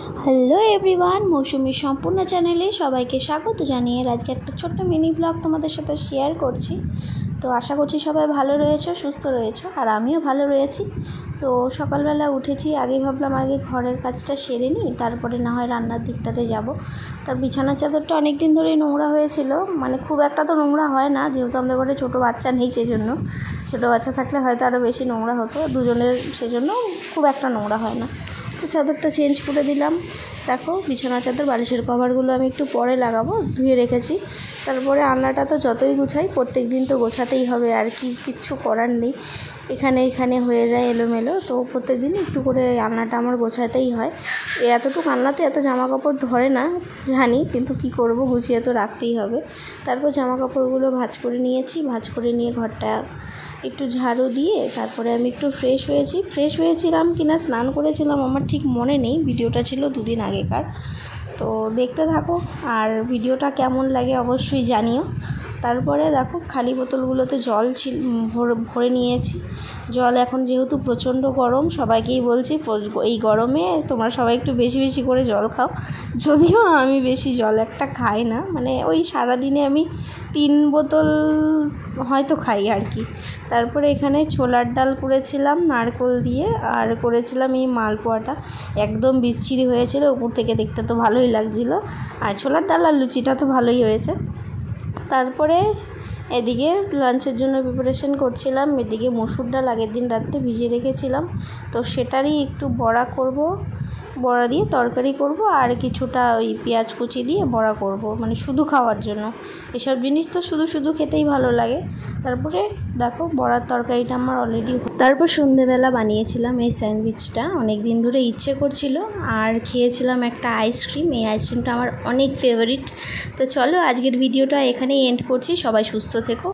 Hello everyone, মৌসুমীর সম্পূর্ণ চ্যানেলে সবাইকে স্বাগত জানিয়ে আজকে একটা ছোট্ট মিনি ব্লগ তোমাদের সাথে শেয়ার করছি। তো আশা করছি সবাই ভালো রয়েছো, সুস্থ রয়েছো, আর আমিও ভালো রয়েছি। তো সকালবেলা উঠেছি, আগেই ভাবলাম আগে ঘরের কাজটা সেরে নিই, তারপরে না হয় রান্নার দিকটাতে যাব। তার বিছানার চাদরটা অনেক দিন ধরেই নোংরা হয়েছিল, মানে খুব একটা তো নোংরা হয় না, যেহেতু আমাদের ঘরে ছোটো বাচ্চা নেই, সেজন্য। ছোটো বাচ্চা থাকলে হয়তো আরও বেশি নোংরা হতো দুজনের, সেজন্য খুব একটা নোংরা হয় না। তো চাদরটা চেঞ্জ করে দিলাম। দেখো বিছানা চাদর, বালিশের কভারগুলো আমি একটু পরে লাগাবো, ধুয়ে রেখেছি। তারপরে আলনাটা তো যতই গুছাই প্রত্যেক দিন তো গোছাতেই হবে, আর কিচ্ছু করার নেই। এখানে হয়ে যায় এলোমেলো, তো প্রত্যেক দিন একটু করে আলনাটা আমার গোছাতেই হয়। এতটুকু আলনাতে এত জামা কাপড় ধরে না জানি, কিন্তু কি করব, গুছিয়ে তো রাখতেই হবে। তারপর জামা কাপড়গুলো ভাঁজ করে নিয়েছি, ভাঁজ করে নিয়ে ঘরটা একটু ঝাড়ু দিয়ে তারপরে আমি একটু ফ্রেশ হয়েছিলাম কিনা, স্নান করেছিলাম আমার ঠিক মনে নেই, ভিডিওটা ছিল দুদিন আগেকার। তো দেখতে থাকো, আর ভিডিওটা কেমন লাগে অবশ্যই জানিও। তারপরে দেখো খালি বোতলগুলোতে জল ভরে নিয়েছি। জল এখন যেহেতু প্রচণ্ড গরম, সবাইকেই বলছি এই গরমে তোমরা সবাই একটু বেশি বেশি করে জল খাও। যদিও আমি বেশি জল একটা খাই না, মানে ওই সারাদিনে আমি 3 বোতল হয়তো খাই আর কি। তারপরে এখানে ছোলার ডাল করেছিলাম নারকেল দিয়ে, আর করেছিলাম এই মালপোয়াটা, একদম বিচ্ছিরি হয়েছিল, উপর থেকে দেখতে তো ভালোই লাগছিলো, আর ছোলার ডাল আর লুচিটা তো ভালোই হয়েছে। তারপরে এদিকে লাঞ্চের জন্য প্রিপারেশন করছিলাম, এদিকে মসুর ডাল আগের দিন রাত্রে ভিজিয়ে রেখেছিলাম, তো সেটারই একটু বড়া করব, বড়া দিয়ে তরকারি করব, আর কিছুটা ওই পেঁয়াজ কুচি দিয়ে বড়া করব, মানে শুধু খাওয়ার জন্য। এসব জিনিস তো শুধু শুধু খেতেই ভালো লাগে। তারপরে দেখো বড়ার তরকারিটা আমার অলরেডি। তারপর সন্ধেবেলা বানিয়েছিলাম এই স্যান্ডউইচটা, অনেক দিন ধরে ইচ্ছে করছিল, আর খেয়েছিলাম একটা আইসক্রিম, এই আইসক্রিমটা আমার অনেক ফেভারিট। তো চলো আজকের ভিডিওটা এখানেই এন্ড করছি, সবাই সুস্থ থেকো।